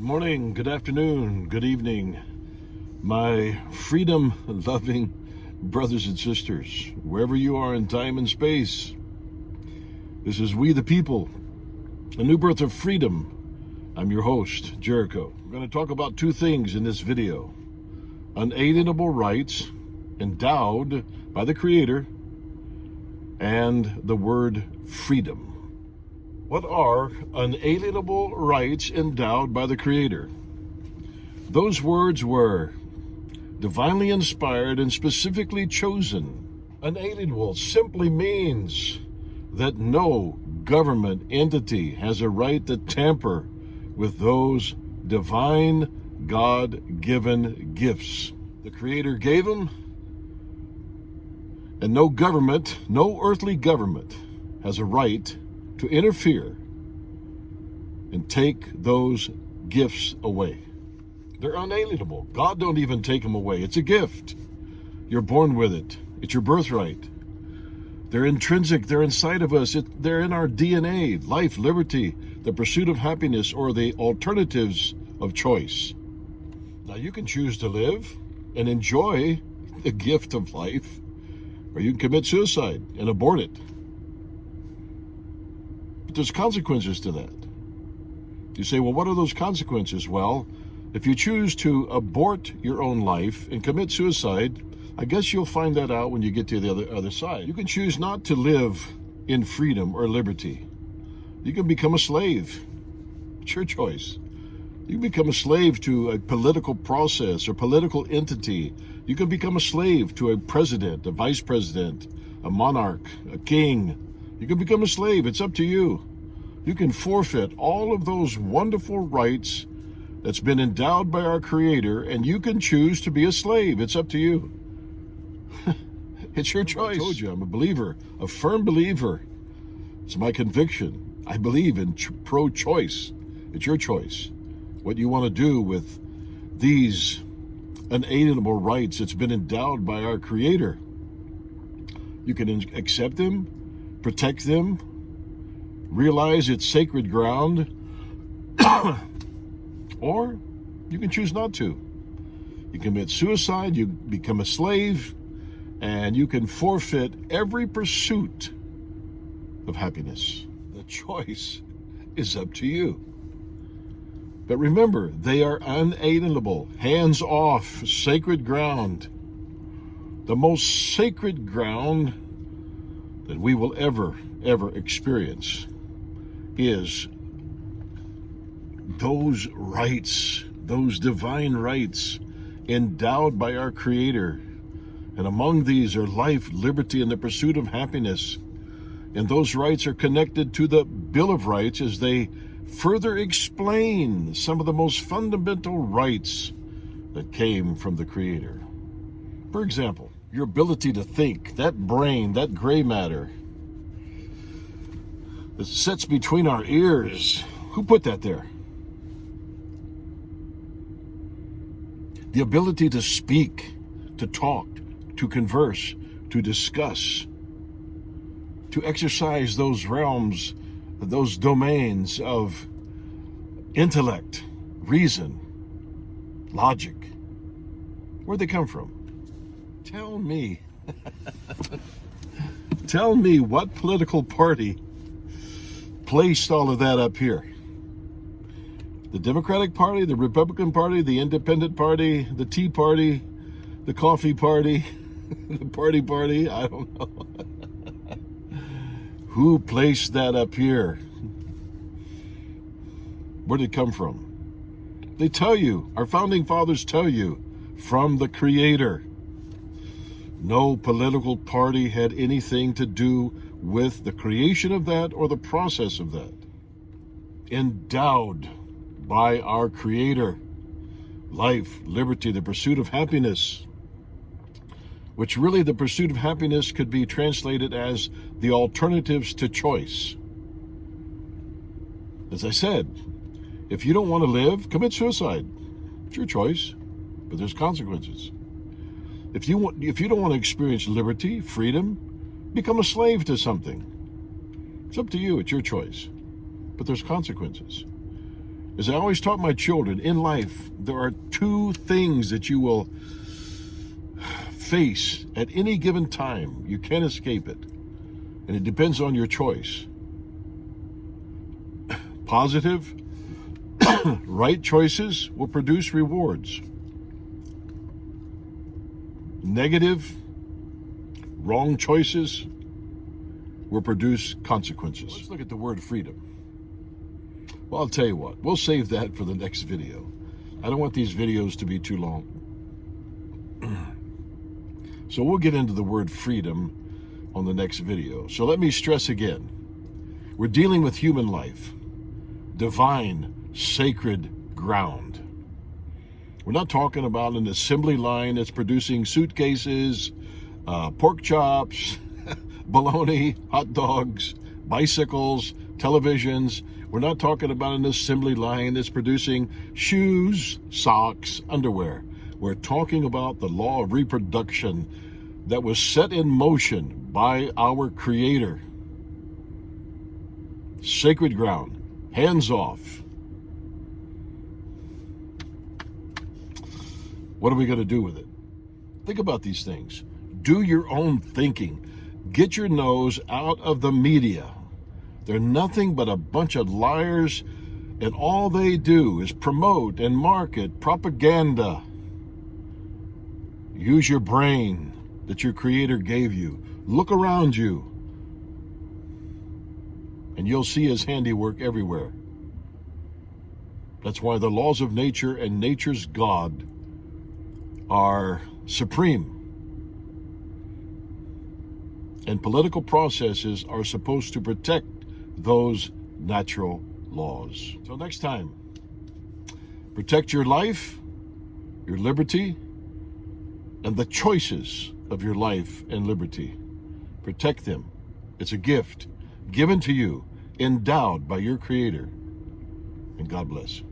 Good morning, good afternoon, good evening, my freedom-loving brothers and sisters, wherever you are in time and space. This is We the People, a new birth of freedom. I'm your host, Jericho. I'm going to talk about two things in this video: unalienable rights endowed by the Creator and the word freedom. What are unalienable rights endowed by the Creator? Those words were divinely inspired and specifically chosen. Unalienable simply means that no government entity has a right to tamper with those divine, God-given gifts. The Creator gave them, and no government, no earthly government, has a right to interfere and take those gifts away. They're unalienable. God don't even take them away. It's a gift. You're born with it. It's your birthright. They're intrinsic. They're inside of us. They're in our DNA. Life, liberty, the pursuit of happiness, or the alternatives of choice. Now, you can choose to live and enjoy the gift of life, or you can commit suicide and abort it. But there's consequences to that. You say, well, what are those consequences? Well, if you choose to abort your own life and commit suicide, I guess you'll find that out when you get to the other side. You can choose not to live in freedom or liberty. You can become a slave. It's your choice. You can become a slave to a political process or political entity. You can become a slave to a president, a vice president, a monarch, a king. You can become a slave. It's up to you. You can forfeit all of those wonderful rights that's been endowed by our Creator, and you can choose to be a slave. It's up to you. It's your choice. I told you, I'm a believer, a firm believer. It's my conviction. I believe in pro-choice. It's your choice. What you want to do with these unalienable rights that's been endowed by our Creator. You can accept them, protect them, realize it's sacred ground, or you can choose not to. You commit suicide, you become a slave, and you can forfeit every pursuit of happiness. The choice is up to you. But remember, they are unalienable, hands off, sacred ground. The most sacred ground that we will ever experience is those rights, those divine rights endowed by our Creator. And among these are life, liberty, and the pursuit of happiness. And those rights are connected to the Bill of Rights as they further explain some of the most fundamental rights that came from the Creator. For example, your ability to think, that brain, that gray matter that sits between our ears. Who put that there? The ability to speak, to talk, to converse, to discuss, to exercise those realms, those domains of intellect, reason, logic. Where'd they come from? Tell me. Tell me what political party placed all of that up here. The Democratic Party, the Republican Party, the Independent Party, the Tea Party, the Coffee Party, the Party, I don't know. Who placed that up here? Where did it come from? They tell you, our founding fathers tell you, from the Creator. No political party had anything to do with the creation of that or the process of that. Endowed by our Creator, life, liberty, the pursuit of happiness, which really the pursuit of happiness could be translated as the alternatives to choice. As I said, if you don't want to live, commit suicide. It's your choice, but there's consequences. If you don't want to experience liberty, freedom, become a slave to something. It's up to you. It's your choice. But there's consequences. As I always taught my children, in life, there are two things that you will face at any given time. You can't escape it. And it depends on your choice. Positive, right choices will produce rewards. Negative, wrong choices will produce consequences. Let's look at the word freedom. Well, I'll tell you what, we'll save that for the next video. I don't want these videos to be too long. So we'll get into the word freedom on the next video. So let me stress again. We're dealing with human life, divine, sacred ground. We're not talking about an assembly line that's producing suitcases, pork chops, bologna, hot dogs, bicycles, televisions. We're not talking about an assembly line that's producing shoes, socks, underwear. We're talking about the law of reproduction that was set in motion by our Creator. Sacred ground, hands off. What are we going to do with it? Think about these things. Do your own thinking. Get your nose out of the media. They're nothing but a bunch of liars, and all they do is promote and market propaganda. Use your brain that your Creator gave you. Look around you, and you'll see His handiwork everywhere. That's why the laws of nature and nature's God are supreme. And political processes are supposed to protect those natural laws. Till next time, protect your life, your liberty, and the choices of your life and liberty. Protect them. It's a gift given to you, endowed by your Creator. And God bless.